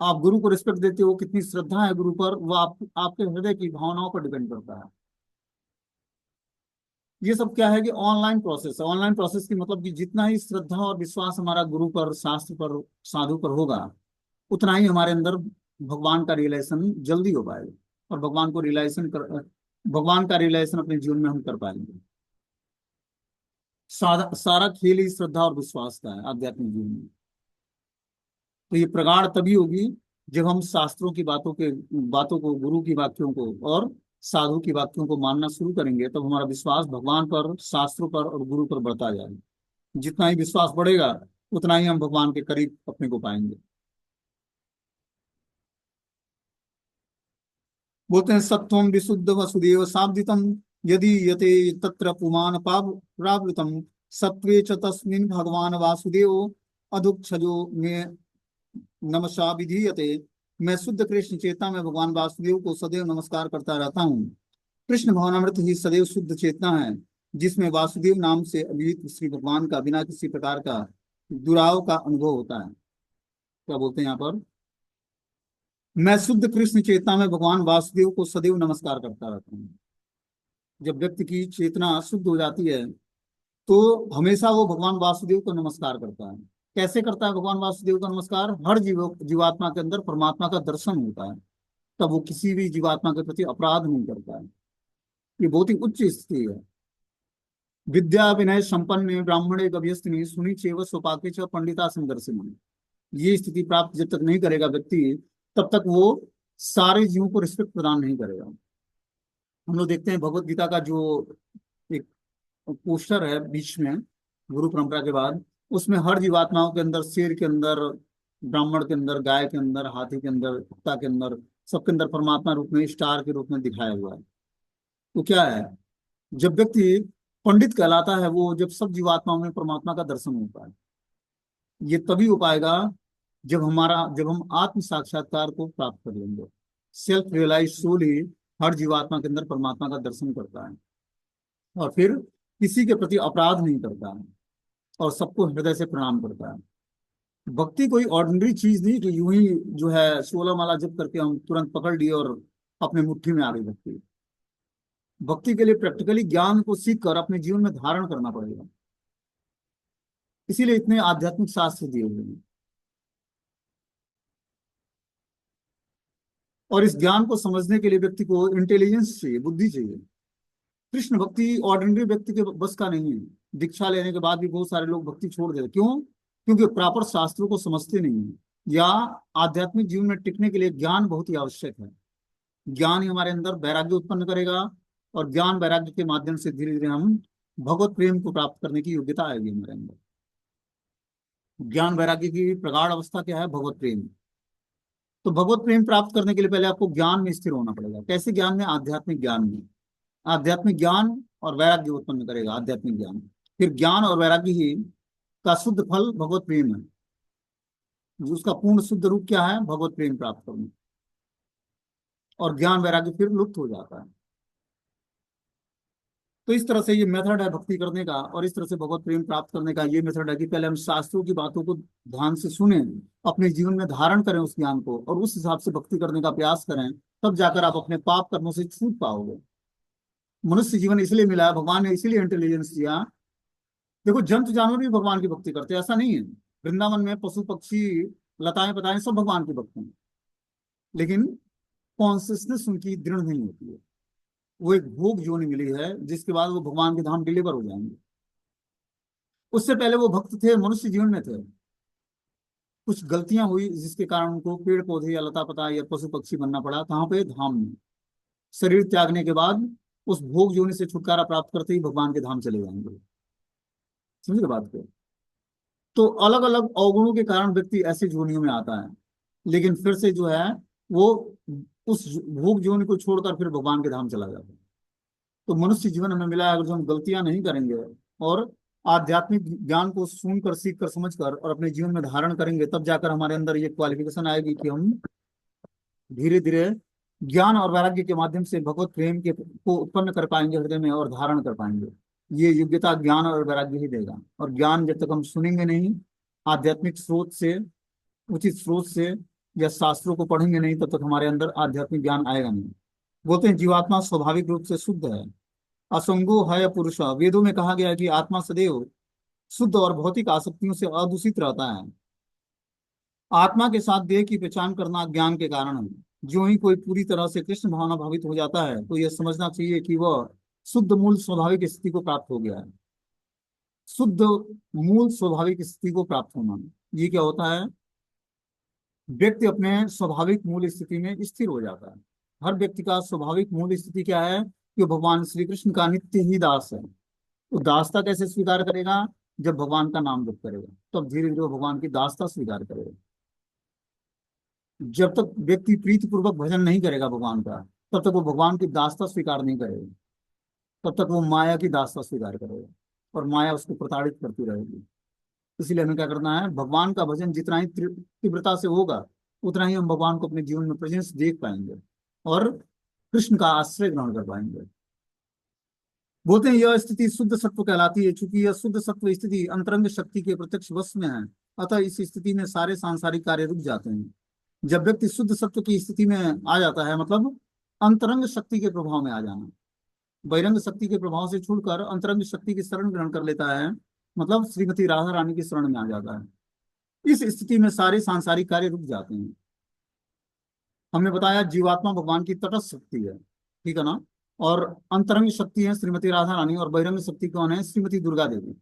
आप गुरु को रिस्पेक्ट देते हो, कितनी श्रद्धा है गुरु पर, वो आपके हृदय की भावनाओं पर डिपेंड करता है। ये सब क्या है कि ऑनलाइन प्रोसेस है। ऑनलाइन प्रोसेस की मतलब कि जितना ही श्रद्धा और विश्वास हमारा गुरु पर, शास्त्र पर, साधु पर होगा, उतना ही हमारे अंदर भगवान का रियलाइजेशन जल्दी हो पाएगा, और भगवान का रियलाइजेशन अपने जीवन में हम कर पाएंगे। सारा खेल ही श्रद्धा और विश्वास का है आध्यात्मिक जीवन में। तो ये प्रगाढ़ तभी होगी जब हम शास्त्रों की बातों को, गुरु की वाक्यों को और साधु की वाक्यों को मानना शुरू करेंगे। तब हमारा विश्वास भगवान पर, शास्त्रों पर और गुरु पर बढ़ता जाएगा। जितना ही विश्वास बढ़ेगा, उतना ही हम भगवान के करीब अपने को पाएंगे। बोलते हैं सत्वम विशुद्ध वसुदेव शाब्दितम, यदि यते तत्र पुमान प्रावृतम, सत्वे च तस्मिन् भगवान वासुदेव अधुक्षजो में नमसा विधीयते। मैं शुद्ध कृष्ण चेतना में भगवान वासुदेव को सदैव नमस्कार करता रहता हूँ। कृष्ण भवनामृत ही सदैव शुद्ध चेतना है, जिसमें वासुदेव नाम से अभिहित श्री भगवान का बिना किसी प्रकार का दुराव का अनुभव होता है। क्या बोलते हैं यहाँ पर? मैं शुद्ध कृष्ण चेतना में भगवान वासुदेव को सदैव नमस्कार करता रहता हूँ। जब व्यक्ति की चेतना शुद्ध हो जाती है, तो हमेशा वो भगवान वासुदेव को नमस्कार करता है। कैसे करता है भगवान वासुदेव का नमस्कार? हर जीवात्मा के अंदर परमात्मा का दर्शन होता है, तब वो किसी भी जीवात्मा के प्रति अपराध नहीं करता है। ये बहुत ही उच्च स्थिति है। विद्या विनय संपन्न ब्राह्मणे गभ्यस्तिनि सुनि चेव स्वपाके च पंडिता संदर्शिनी। ये स्थिति प्राप्त जब तक नहीं करेगा व्यक्ति, तब तक वो सारे जीवों को रिस्पेक्ट प्रदान नहीं करेगा। हम लोग देखते हैं भगवत गीता का जो एक पोस्टर है बीच में, गुरु परंपरा के बाद, उसमें हर जीवात्माओं के अंदर, शेर के अंदर, ब्राह्मण के अंदर, गाय के अंदर, हाथी के अंदर, कुत्ता के अंदर, सबके अंदर परमात्मा रूप में, स्टार के रूप में दिखाया हुआ है। तो क्या है, जब व्यक्ति पंडित कहलाता है वो जब सब जीवात्माओं में परमात्मा का दर्शन होता है। ये तभी हो पाएगा जब हम आत्म साक्षात्कार को प्राप्त कर लेंगे। सेल्फ रियलाइज सोल ही हर जीवात्मा के अंदर परमात्मा का दर्शन करता है और फिर किसी के प्रति अपराध नहीं करता है और सबको हृदय से प्रणाम करता है। भक्ति कोई ऑर्डिनरी चीज नहीं कि यूं ही जो है 16 माला जप करके हम तुरंत पकड़ लिए और अपने मुट्ठी में आ गई भक्ति। भक्ति के लिए प्रैक्टिकली ज्ञान को सीख कर अपने जीवन में धारण करना पड़ेगा। इसीलिए इतने आध्यात्मिक शास्त्र दिए हुए हैं और इस ज्ञान को समझने के लिए व्यक्ति को इंटेलिजेंस चाहिए, बुद्धि चाहिए। कृष्ण भक्ति ऑर्डिनरी व्यक्ति के बस का नहीं है। दीक्षा लेने के बाद भी बहुत सारे लोग भक्ति छोड़ देते, क्यों? क्योंकि प्रॉपर शास्त्रों को समझते नहीं है या आध्यात्मिक जीवन में टिकने के लिए ज्ञान बहुत ही आवश्यक है। ज्ञान ही हमारे अंदर वैराग्य उत्पन्न करेगा और ज्ञान वैराग्य के माध्यम से धीरे धीरे हम भगवत प्रेम को प्राप्त करने की योग्यता आएगी हमारे अंदर। ज्ञान वैराग्य की प्रगाढ़ अवस्था क्या है? भगवत प्रेम। तो भगवत प्रेम प्राप्त करने के लिए पहले आपको ज्ञान में स्थिर होना पड़ेगा। कैसे ज्ञान में? आध्यात्मिक ज्ञान में। आध्यात्मिक ज्ञान और वैराग्य उत्पन्न करेगा आध्यात्मिक ज्ञान। फिर ज्ञान और वैराग्य ही का शुद्ध फल भगवत प्रेम है। उसका पूर्ण शुद्ध रूप क्या है? भगवत प्रेम प्राप्त करना। और ज्ञान वैराग्य फिर लुप्त हो जाता है। तो इस तरह से ये मेथड है भक्ति करने का और इस तरह से भगवत प्रेम प्राप्त करने का ये मेथड है कि पहले हम शास्त्रों की बातों को ध्यान से सुने, अपने जीवन में धारण करें उस ज्ञान को और उस हिसाब से भक्ति करने का प्रयास करें। तब जाकर आप अपने पाप कर्मों से छूट पाओगे। मनुष्य जीवन इसलिए मिला है, भगवान ने इसीलिए इंटेलिजेंस दिया। देखो, जंतु जानवर भी भगवान की भक्ति करते हैं, ऐसा नहीं है। वृंदावन में पशु पक्षी लताएं पताएं सब भगवान की भक्त हैं, लेकिन कॉन्सियसनेस उनकी दृढ़ नहीं होती है। वो एक भोग योनि मिली है जिसके बाद वो भगवान के धाम डिलीवर हो जाएंगे। उससे पहले वो भक्त थे, मनुष्य जीवन में थे। कुछ गलतियां हुई जिसके कारण उनको पेड़ पौधे या लता पता या पशु पक्षी बनना पड़ा। कहाँ पे? धाम में। शरीर त्यागने के बाद उस भोग योनि से छुटकारा प्राप्त करते ही भगवान के धाम चले जाएंगे। समझे बात को? तो अलग अलग अवगुणों के कारण व्यक्ति ऐसे जोनियों में आता है, लेकिन फिर से जो है वो उस भोग जोनि को छोड़कर फिर भगवान के धाम चला जाता है। तो मनुष्य जीवन हमें मिला है, अगर जो हम गलतियां नहीं करेंगे और आध्यात्मिक ज्ञान को सुनकर सीख कर समझ कर और अपने जीवन में धारण करेंगे, तब जाकर हमारे अंदर ये क्वालिफिकेशन आएगी कि हम धीरे धीरे ज्ञान और वैराग्य के माध्यम से भगवत प्रेम के को उत्पन्न कर पाएंगे हृदय में और धारण कर पाएंगे। ये योग्यता ज्ञान और वैराग्य ही देगा। और ज्ञान जब तक हम सुनेंगे नहीं, आध्यात्मिक स्रोत से, उचित स्रोत से या शास्त्रों को पढ़ेंगे नहीं, तब तक हमारे अंदर आध्यात्मिक ज्ञान आएगा नहीं। बोलते हैं जीवात्मा स्वाभाविक रूप से शुद्ध है, असंगो है पुरुष। वेदों में कहा गया है कि आत्मा सदैव शुद्ध और भौतिक आसक्तियों से अदूषित रहता है। आत्मा के साथ देह की पहचान करना ज्ञान के कारण है। जो ही कोई पूरी तरह से कृष्ण भावना भावित हो जाता है तो यह समझना चाहिए कि वह शुद्ध मूल स्वाभाविक स्थिति को प्राप्त हो गया है। शुद्ध मूल स्वाभाविक स्थिति को प्राप्त होना, ये क्या होता है? व्यक्ति अपने स्वाभाविक मूल स्थिति में स्थिर हो जाता है। हर व्यक्ति का स्वाभाविक मूल स्थिति क्या है? कि वो भगवान श्री कृष्ण का नित्य ही दास है। तो दासता कैसे स्वीकार करेगा? जब भगवान का नाम जप करेगा, तब धीरे धीरे वो भगवान की दासता स्वीकार करेगा। जब तक व्यक्ति प्रीतिपूर्वक भजन नहीं करेगा भगवान का, तब तक वो भगवान की दासता स्वीकार नहीं करेगा। तब तक वो माया की दासता स्वीकार करेगा और माया उसको प्रताड़ित करती रहेगी। इसलिए हमें क्या करना है? भगवान का भजन जितना ही तीव्रता से होगा, उतना ही हम भगवान को अपने जीवन में प्रेजेंस देख पाएंगे और कृष्ण का आश्रय ग्रहण कर पाएंगे। बोलते हैं यह स्थिति शुद्ध सत्व कहलाती है। चूंकि यह शुद्ध सत्व स्थिति अंतरंग शक्ति के प्रत्यक्ष वश में है, अतः इस स्थिति में सारे सांसारिक कार्य रुक जाते हैं। जब व्यक्ति शुद्ध सत्व की स्थिति में आ जाता है, मतलब अंतरंग शक्ति के प्रभाव में आ जाना, बहिरंग शक्ति के प्रभाव से छूटकर अंतरंग शक्ति की शरण ग्रहण कर लेता है, मतलब श्रीमती राधा रानी की शरण में आ जाता है। इस स्थिति में सारे सांसारिक कार्य रुक जाते हैं। हमने बताया जीवात्मा भगवान की तटस्थ शक्ति है, ठीक है ना? और अंतरंग शक्ति है श्रीमती राधा रानी और बहिरंग शक्ति कौन है? श्रीमती दुर्गा देवी।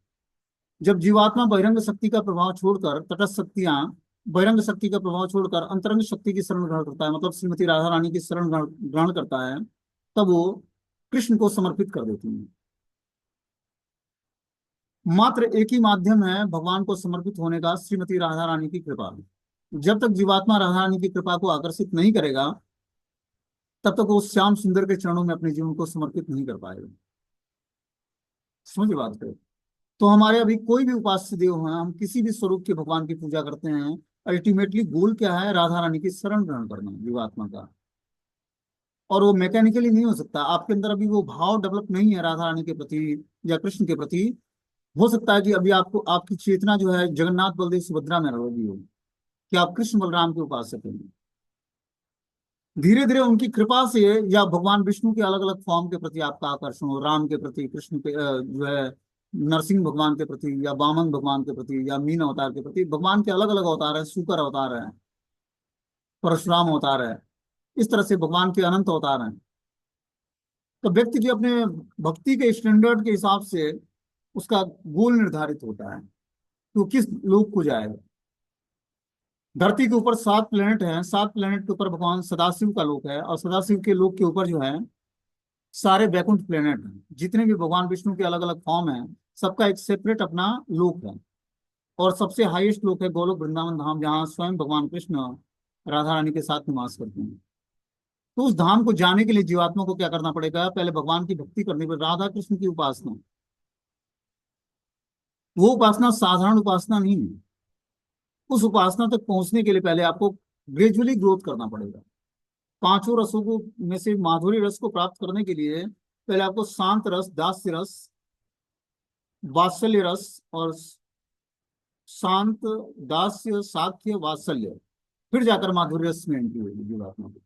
जब जीवात्मा बहिरंग शक्ति का प्रभाव छोड़कर तटस्थ शक्तियां बहिरंग शक्ति का प्रभाव छोड़कर अंतरंग शक्ति की शरण ग्रहण करता है, मतलब श्रीमती राधा रानी की शरण ग्रहण करता है, तब वो कृष्ण को समर्पित कर देती है। मात्र एक ही माध्यम है भगवान को समर्पित होने का, श्रीमती राधा रानी की कृपा। जब तक जीवात्मा राधा रानी की कृपा को आकर्षित नहीं करेगा, तब तक वो श्याम सुंदर के चरणों में अपने जीवन को समर्पित नहीं कर पाएगा। समझ बात को? तो हमारे अभी कोई भी उपास्य देव हैं, हम किसी भी स्वरूप के भगवान की पूजा करते हैं, अल्टीमेटली गोल क्या है? राधा रानी की शरण ग्रहण करना जीवात्मा का। और वो मैकेनिकली नहीं हो सकता। आपके अंदर अभी वो भाव डेवलप नहीं है राधा रानी के प्रति या कृष्ण के प्रति। हो सकता है कि अभी आपको आपकी चेतना जो है जगन्नाथ बलदेव सुभद्रा में रही हो, कि आप कृष्ण बलराम के उपासक हैं। धीरे धीरे उनकी कृपा से या भगवान विष्णु के अलग अलग फॉर्म के प्रति आपका आकर्षण हो, राम के प्रति, कृष्ण के जो है नरसिंह भगवान के प्रति, या वामन भगवान के प्रति, या मीन अवतार के प्रति। भगवान के अलग अलग अवतार है, शुकर अवतार है, परशुराम अवतार है, इस तरह से भगवान के अनंत अवतार हैं। तो व्यक्ति की अपने भक्ति के स्टैंडर्ड के हिसाब से उसका गोल निर्धारित होता है तो किस लोक को जाएगा। धरती के ऊपर 7 प्लेनेट हैं, 7 प्लेनेट के ऊपर भगवान सदाशिव का लोक है, और सदाशिव के लोक के ऊपर जो है सारे वैकुंठ प्लेनेट हैं। जितने भी भगवान विष्णु के अलग अलग फॉर्म हैं, सबका एक सेपरेट अपना लोक है। और सबसे हाईएस्ट लोक है गोलोक वृंदावन धाम, जहाँ स्वयं भगवान कृष्ण राधा रानी के साथ निवास करते हैं। तो उस धाम को जाने के लिए जीवात्मा को क्या करना पड़ेगा? पहले भगवान की भक्ति करनी पड़ेगी, राधा कृष्ण की उपासना। वो उपासना साधारण उपासना नहीं है। उस उपासना तक पहुंचने के लिए पहले आपको ग्रेजुअली ग्रोथ करना पड़ेगा। पांचों रसों को में से माधुरी रस को प्राप्त करने के लिए पहले आपको शांत रस, दास्य रस, वात्सल्य रस, और शांत, दास्य, साख्य, वात्सल्य, फिर जाकर माधुर्य रस में एंट्री होगी जीवात्मा की।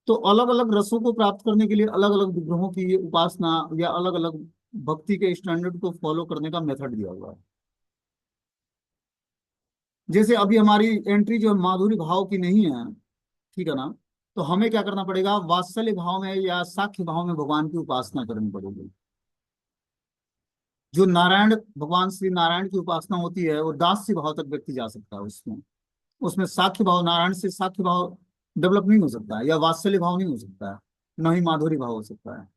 तो अलग अलग रसों को प्राप्त करने के लिए अलग अलग विग्रहों की ये उपासना या अलग अलग भक्ति के स्टैंडर्ड को फॉलो करने का मेथड दिया हुआ है। जैसे अभी हमारी एंट्री जो माधुरी भाव की नहीं है, ठीक है ना, तो हमें क्या करना पड़ेगा? वात्सल्य भाव में या साख्य भाव में भगवान की उपासना करनी पड़ेगी। जो नारायण, भगवान श्री नारायण की उपासना होती है, वो दास्य भाव तक व्यक्ति जा सकता है उसमें। उसमें साख्य भाव, नारायण से साख्य भाव डेवलप नहीं हो सकता है, या वात्सल्य भाव नहीं हो सकता है, न ही माधुरी भाव हो सकता है।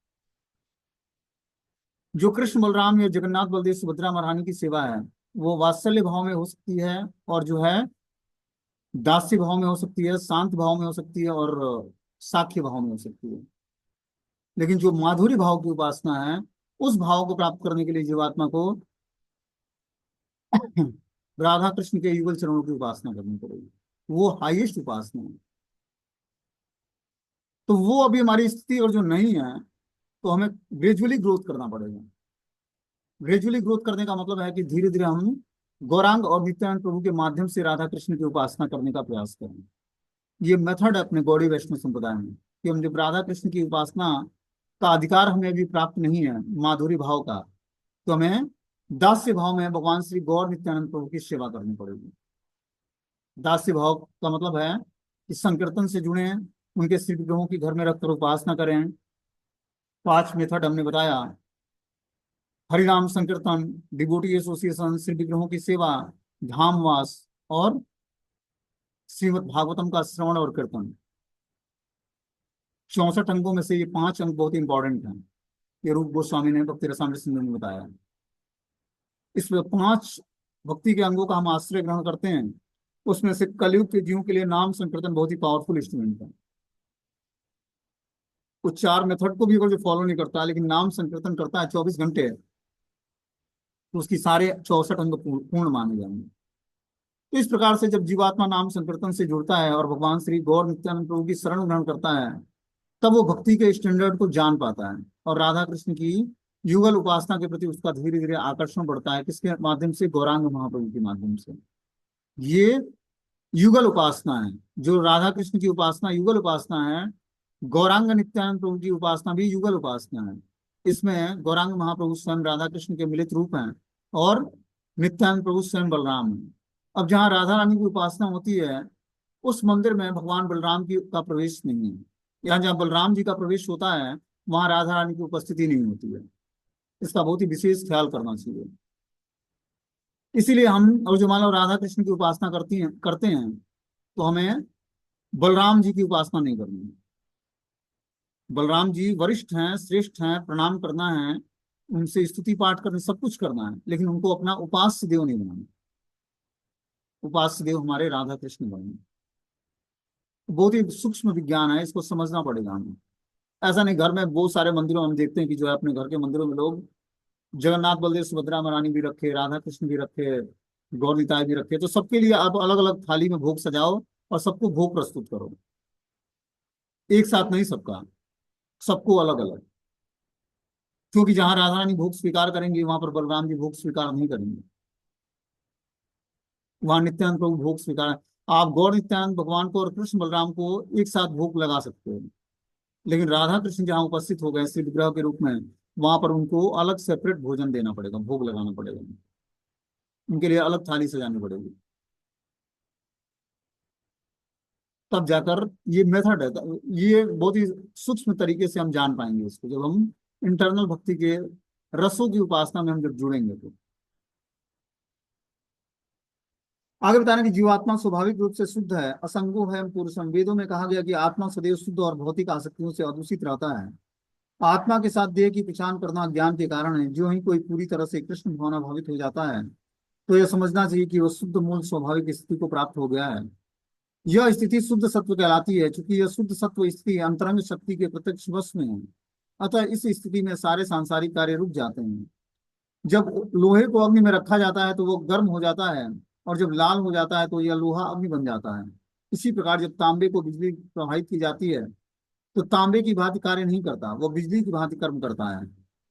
जो कृष्ण बलराम या जगन्नाथ बलदेव सुभद्रा महारानी की सेवा है, वो वात्सल्य भाव में हो सकती है, और जो है दास्य भाव में हो सकती है, शांत भाव में हो सकती है, और साख्य भाव में हो सकती है। लेकिन जो माधुरी भाव की उपासना है, उस भाव को प्राप्त करने के लिए जीवात्मा को राधा कृष्ण के युगल चरणों की उपासना करनी पड़ेगी। वो हाईएस्ट उपासना है। तो वो अभी हमारी स्थिति और जो नहीं है, तो हमें ग्रेजुअली ग्रोथ करना पड़ेगा। ग्रेजुअली ग्रोथ करने का मतलब है कि धीरे धीरे हम गौरांग और नित्यानंद प्रभु के माध्यम से राधा कृष्ण की उपासना करने का प्रयास करें। ये मेथड है अपने गौड़ी वैष्णव संप्रदाय में, कि हम जब राधा कृष्ण की उपासना का अधिकार हमें अभी प्राप्त नहीं है माधुरी भाव का, तो हमें दास्य भाव में भगवान श्री गौर नित्यानंद प्रभु की सेवा करनी पड़ेगी। दास्य भाव का मतलब है कि संकीर्तन से जुड़े, उनके श्री विग्रहों की घर में रखकर उपासना करें। 5 मेथड हमने बताया: हरिनाम संकीर्तन, डिवोटी एसोसिएशन, श्री विग्रहों की सेवा, धामवास, और श्रीमद् भागवतम का श्रवण और कीर्तन। 64 अंगों में से ये 5 अंग बहुत इंपॉर्टेंट हैं। ये रूप गोस्वामी ने भक्ति रसामृत सिंधु में बताया। इसमें 5 भक्ति के अंगों का हम आश्रय ग्रहण करते हैं। उसमें से कलयुग के जीवों के लिए नाम संकीर्तन बहुत ही पावरफुल इंस्ट्रूमेंट है। वो 4 मेथड को भी अगर जो फॉलो नहीं करता है, लेकिन नाम संकीर्तन करता है 24 घंटे, तो उसकी सारे 64 अंग पूर्ण माने जाएंगे। तो इस प्रकार से जब जीवात्मा नाम संकीर्तन से जुड़ता है और भगवान श्री गौर नित्यानंद प्रभु की शरण ग्रहण करता है, तब वो भक्ति के स्टैंडर्ड को जान पाता है, और राधा कृष्ण की युगल उपासना के प्रति उसका धीरे धीरे आकर्षण बढ़ता है। किसके माध्यम से? गौरांग महाप्रभु के माध्यम से। ये युगल उपासना है। जो राधा कृष्ण की उपासना युगल उपासना है, गौरांग नित्यानंद प्रभु की उपासना भी युगल उपासना है। इसमें गौरांग महाप्रभु स्वयं राधा कृष्ण के मिलित रूप हैं, और नित्यानंद प्रभु स्वयं बलराम हैं। अब जहाँ राधा रानी की उपासना होती है, उस मंदिर में भगवान बलराम की का प्रवेश नहीं है। यहाँ जहाँ बलराम जी का प्रवेश होता है, वहां राधा रानी की उपस्थिति नहीं होती है। इसका बहुत ही विशेष ख्याल करना चाहिए। इसीलिए हम, और जो मान लो राधा कृष्ण की उपासना करते हैं, तो हमें बलराम जी की उपासना नहीं करनी है। बलराम जी वरिष्ठ हैं, श्रेष्ठ हैं, प्रणाम करना है, उनसे स्तुति पाठ करना, सब कुछ करना है, लेकिन उनको अपना उपास्य देव नहीं बनाना। उपास्य देव हमारे राधा कृष्ण बने। बहुत ही सूक्ष्म विज्ञान है, इसको समझना पड़ेगा हमें। ऐसा नहीं, घर में बहुत सारे मंदिरों में हम देखते हैं कि जो है अपने घर के मंदिरों में लोग जगन्नाथ बलदेव सुभद्रा महारानी भी रखे, राधा कृष्ण भी रखे, गौर निताय भी रखे, तो सबके लिए आप अलग अलग थाली में भोग सजाओ और सबको भोग प्रस्तुत करो। एक साथ नहीं सबका, सबको अलग अलग। क्योंकि जहां राधा रानी भोग स्वीकार करेंगे वहां पर बलराम जी भोग स्वीकार नहीं करेंगे। वहां नित्यानंद प्रभु भोग स्वीकार, आप गौर नित्यानंद भगवान को और कृष्ण बलराम को एक साथ भोग लगा सकते हो। लेकिन राधा कृष्ण जहाँ उपस्थित हो गए श्री विग्रह के रूप में, वहां पर उनको अलग सेपरेट भोजन देना पड़ेगा, भोग लगाना पड़ेगा, उनके लिए अलग थाली सजानी पड़ेगी। तब जाकर ये मेथड है, ये बहुत ही सूक्ष्म तरीके से हम जान पाएंगे इसको, जब हम इंटरनल भक्ति के रसों की उपासना में हम जब जुड़ेंगे तो। आगे बताना कि जीवात्मा स्वाभाविक रूप से शुद्ध है, असंगो है पुरुषम। वेदों में कहा गया कि आत्मा सदैव शुद्ध और भौतिक आसक्तियों से अदूषित रहता है। आत्मा के साथ देह की पहचान करना ज्ञान के कारण है। जो ही कोई पूरी तरह से कृष्ण भावना भावित हो जाता है तो यह समझना चाहिए कि वह शुद्ध मूल स्वाभाविक स्थिति को प्राप्त हो गया है। यह स्थिति शुद्ध सत्व कहलाती है, क्योंकि यह शुद्ध सत्व स्थिति अंतरंग शक्ति के प्रत्यक्ष वश में है। अतः इस स्थिति में सारे सांसारिक कार्य रुक जाते हैं। जब लोहे को अग्नि में रखा जाता है तो वो गर्म हो जाता है, और जब लाल हो जाता है तो यह लोहा अग्नि बन जाता है। इसी प्रकार जब तांबे को बिजली प्रवाहित की जाती है तो तांबे की भांति कार्य नहीं करता, वह बिजली की भांति कर्म करता है।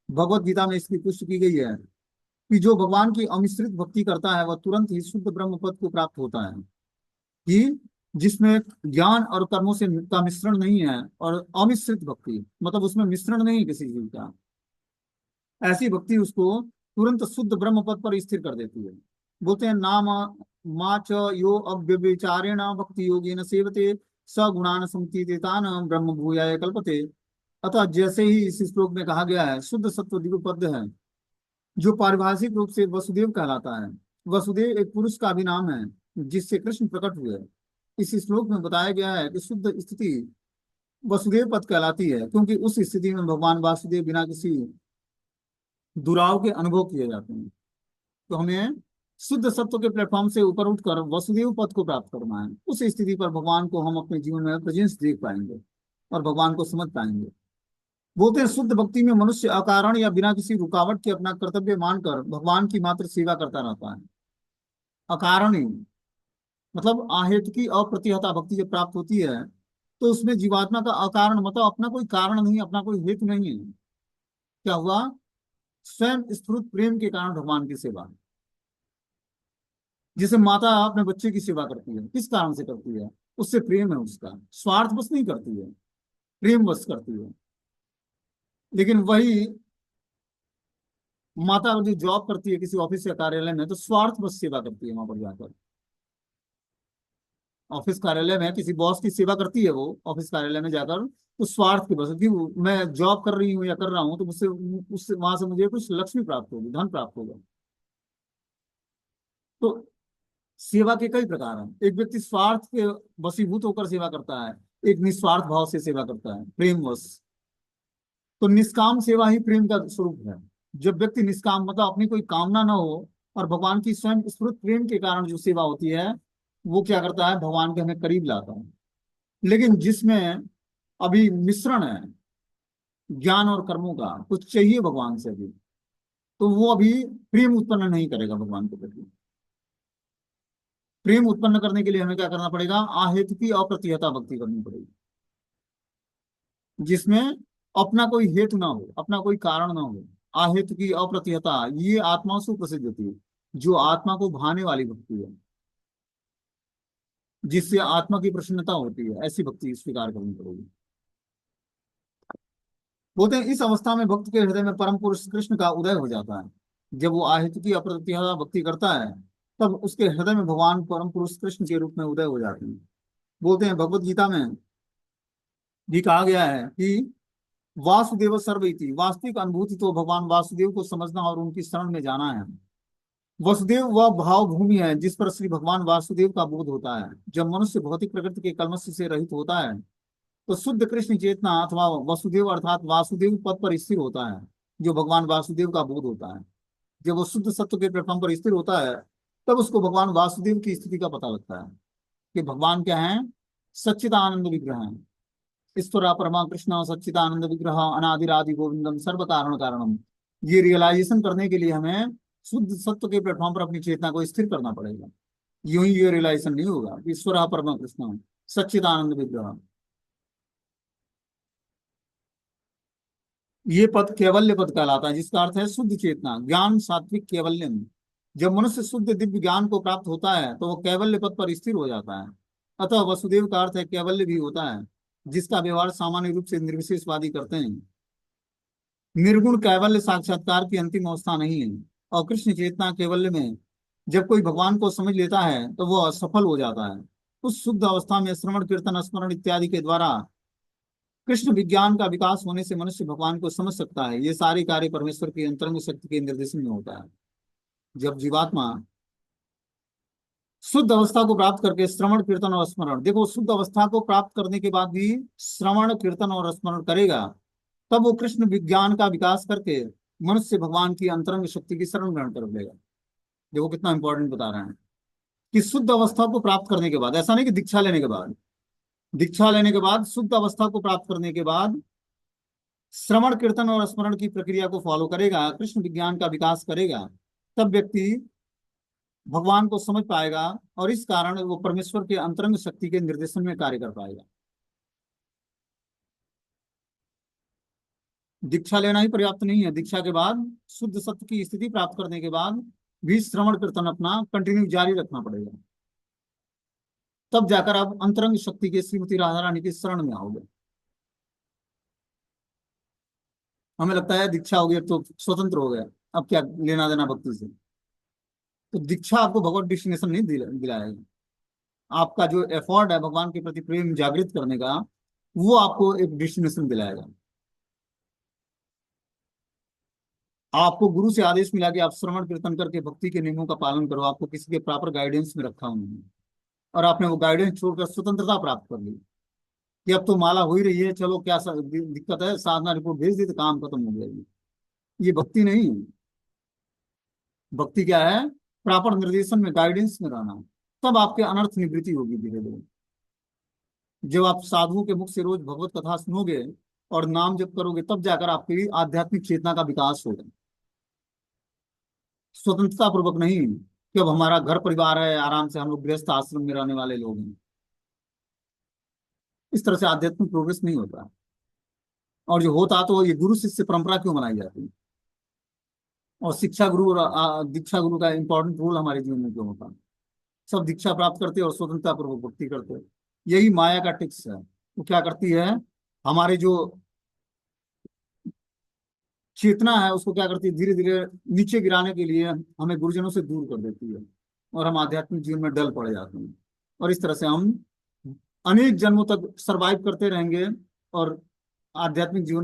भगवत गीता में इसकी पुष्टि की गई है कि जो भगवान की अमिश्रित भक्ति करता है वह तुरंत ही शुद्ध ब्रह्म पद को प्राप्त होता है। कि जिसमें ज्ञान और कर्मों से का मिश्रण नहीं है, और अमिश्रित भक्ति मतलब उसमें मिश्रण नहीं है किसी चीज का, ऐसी भक्ति उसको तुरंत शुद्ध ब्रह्म पद पर स्थिर कर देती है। बोलते हैं नाम मा च यो अव्यभिचारेण भक्ति योगेन सेवते स गुणान संतीतान ब्रह्म भूयाय कल्पते। अतः जैसे ही इस श्लोक में कहा गया है, शुद्ध सत्व दिव्य पद है जो पारिभाषिक रूप से वसुदेव कहलाता है। वसुदेव एक पुरुष का भी नाम है जिससे कृष्ण प्रकट हुए। इस श्लोक में बताया गया है कि शुद्ध स्थिति वसुदेव पद कहलाती है, क्योंकि उस स्थिति में भगवान वासुदेव बिना किसी दुराव के अनुभव किए जाते हैं। तो हमें शुद्ध सत्व के प्लेटफॉर्म से ऊपर उठकर वसुदेव पद को प्राप्त करना है। उस स्थिति पर भगवान को हम अपने जीवन में प्रेजेंस देख पाएंगे और भगवान को समझ पाएंगे। बोलते हैं शुद्ध भक्ति में मनुष्य अकारण या बिना किसी रुकावट के अपना कर्तव्य मानकर भगवान की मात्र सेवा करता रहता है। अकारण ही मतलब आहेतु की अप्रतिहता भक्ति जब प्राप्त होती है तो उसमें जीवात्मा का अकारण मतलब अपना कोई कारण नहीं, अपना कोई हेतु नहीं है। क्या हुआ? स्वयं स्फुरित प्रेम के कारण भगवान की सेवा। जैसे माता अपने बच्चे की सेवा करती है, किस कारण से करती है? उससे प्रेम है, उसका स्वार्थ बस नहीं करती है, प्रेम बस करती है। लेकिन वही माता जो जॉब करती है किसी ऑफिस या कार्यालय में, तो स्वार्थ बस सेवा करती है वहां पर जाकर। ऑफिस कार्यालय में किसी बॉस की सेवा करती है वो ऑफिस कार्यालय में जाकर, तो स्वार्थ की बस कि मैं जॉब कर रही हूँ या कर रहा हूँ तो मुझसे उससे वहां से मुझे कुछ लक्ष्मी प्राप्त होगी, धन प्राप्त होगा। तो सेवा के कई प्रकार हैं। एक व्यक्ति स्वार्थ के वशीभूत होकर सेवा करता है, एक निस्वार्थ भाव से सेवा करता है, प्रेमवश। तो निष्काम सेवा ही प्रेम का स्वरूप है। जब व्यक्ति निष्काम मतलब अपनी कोई कामना ना हो और भगवान की स्वयं स्फुरित प्रेम के कारण जो सेवा होती है, वो क्या करता है? भगवान के हमें करीब लाता है। लेकिन जिसमें अभी मिश्रण है ज्ञान और कर्मों का, कुछ चाहिए भगवान से अभी, तो वो अभी प्रेम उत्पन्न नहीं करेगा भगवान के प्रति। प्रेम उत्पन्न करने के लिए हमें क्या करना पड़ेगा? आहेतु की अप्रतिहता भक्ति करनी पड़ेगी, जिसमें अपना कोई हेतु ना हो, अपना कोई कारण ना हो। आहेतु की अप्रतिहता ये आत्मा से प्रसिद्ध होती है, जो आत्मा को भाने वाली भक्ति है, जिससे आत्मा की प्रसन्नता होती है, ऐसी भक्ति स्वीकार करनी पड़ेगी। बोलते हैं इस अवस्था में भक्त के हृदय में परम पुरुष कृष्ण का उदय हो जाता है। जब वो आहेतु की अप्रतिहता भक्ति करता है तब उसके हृदय में भगवान परम पुरुष कृष्ण के रूप में उदय हो जाते हैं। बोलते हैं भगवत गीता में भी कहा गया है कि वासुदेव सर्वइति, वास्तविक अनुभूति तो भगवान वासुदेव को समझना और उनकी शरण में जाना है। वसुदेव वह भाव भूमि है जिस पर श्री भगवान वासुदेव का बोध होता है। जब मनुष्य भौतिक प्रकृति के कल्मश से रहित होता है तो शुद्ध कृष्ण चेतना अथवा वसुदेव अर्थात वासुदेव पद पर स्थिर होता है, जो भगवान वासुदेव का बोध होता है। जब वो शुद्ध सत्व के प्लेटफॉर्म पर स्थिर होता है तब उसको भगवान वासुदेव की स्थिति का पता लगता है कि भगवान क्या है? सच्चिदानंद विग्रह है। ईश्वर परमा कृष्ण सच्चिदानंद विग्रह अनादिरादि गोविंदम सर्व कारण कारणम। ये रियलाइजेशन करने के लिए हमें शुद्ध सत्व के प्लेटफॉर्म पर अपनी चेतना को स्थिर करना पड़ेगा। यूं ही ये रियलाइजेशन नहीं होगा। ईश्वर परमा कृष्ण सच्चिदानंद विग्रह। ये पद कैवल्य पद कहलाता है, जिसका अर्थ है शुद्ध चेतना, ज्ञान सात्विक कैवल्यम। जब मनुष्य शुद्ध दिव्य ज्ञान को प्राप्त होता है तो वो कैवल्य पद पर स्थिर हो जाता है। अतः वसुदेव का अर्थ है कैवल्य भी होता है, जिसका व्यवहार सामान्य रूप से निर्विशेषवादी करते हैं। निर्गुण कैवल्य साक्षात्कार की अंतिम अवस्था नहीं है। और कृष्ण चेतना कैवल्य में जब कोई भगवान को समझ लेता है तो वो असफल हो जाता है। उस शुद्ध अवस्था में श्रवण कीर्तन स्मरण इत्यादि के द्वारा कृष्ण विज्ञान का विकास होने से मनुष्य भगवान को समझ सकता है। ये सारे कार्य परमेश्वर की अंतरंग शक्ति के निर्देशन में होता है। जब जीवात्मा शुद्ध अवस्था को प्राप्त करके श्रवण कीर्तन और स्मरण, देखो शुद्ध अवस्था को प्राप्त करने के बाद भी श्रवण कीर्तन और स्मरण करेगा, तब वो कृष्ण विज्ञान का विकास करके मनुष्य भगवान की अंतरंग शक्ति की शरण ग्रहण कर लेगा। देखो कितना इंपॉर्टेंट बता रहे हैं कि शुद्ध अवस्था को प्राप्त करने के बाद, ऐसा नहीं कि दीक्षा लेने के बाद, दीक्षा लेने के बाद शुद्ध अवस्था को प्राप्त करने के बाद श्रवण कीर्तन और स्मरण की प्रक्रिया को फॉलो करेगा, कृष्ण विज्ञान का विकास करेगा, तब व्यक्ति भगवान को समझ पाएगा और इस कारण वो परमेश्वर के अंतरंग शक्ति के निर्देशन में कार्य कर पाएगा। दीक्षा लेना ही पर्याप्त नहीं है, दीक्षा के बाद शुद्ध सत्य की स्थिति प्राप्त करने के बाद भी श्रवण कीर्तन अपना कंटिन्यू जारी रखना पड़ेगा। तब जाकर आप अंतरंग शक्ति के श्रीमती राधा रानी की शरण में आओगे। हमें लगता है दीक्षा हो गई अब तो स्वतंत्र हो गया, अब क्या लेना देना भक्ति से। तो दीक्षा आपको भगवत डेस्टिनेशन नहीं दिलाएगी। आपका जो एफर्ट है भगवान के प्रति प्रेम जागृत करने का, वो आपको एक डेस्टिनेशन दिलाएगा। आपको गुरु से आदेश मिला कि आप श्रवण कीर्तन करके भक्ति के नियमों का पालन करो, आपको किसी के प्रॉपर गाइडेंस में रखा उन्होंने, और आपने वो गाइडेंस छोड़कर स्वतंत्रता प्राप्त कर ली कि अब तो माला हो ही रही है, चलो क्या दिक्कत है, साधना रिपोर्ट भेज दी तो काम खत्म हो जाएगी। ये भक्ति नहीं है। भक्ति क्या है? प्रॉपर निर्देशन में, गाइडेंस में रहना। तब आपके अनर्थ निवृत्ति होगी धीरे धीरे। जब आप साधुओं के मुख से रोज भगवत कथा सुनोगे और नाम जप करोगे, तब जाकर आपकी आध्यात्मिक चेतना का विकास होगा। स्वतंत्रता पूर्वक नहीं कि अब हमारा घर परिवार है, आराम से हम लोग गृहस्थ आश्रम में रहने वाले लोग हैं। इस तरह से आध्यात्मिक प्रोग्रेस नहीं होता। और जो होता तो ये गुरु शिष्य परंपरा क्यों बनाई जाती है, और शिक्षा गुरु और दीक्षा गुरु का इंपॉर्टेंट रोल हमारे जीवन में क्यों होता है। सब दीक्षा प्राप्त करते और स्वतंत्रता पूर्वक भक्ति करते। यही माया का टिक्स है। वो क्या करती है, हमारे जो चेतना है उसको क्या करती है, धीरे धीरे नीचे गिराने के लिए हमें गुरुजनों से दूर कर देती है, और हम आध्यात्मिक जीवन में डल पड़ जाते हैं। और इस तरह से हम अनेक जन्मों तक सरवाइव करते रहेंगे और आध्यात्मिक जीवन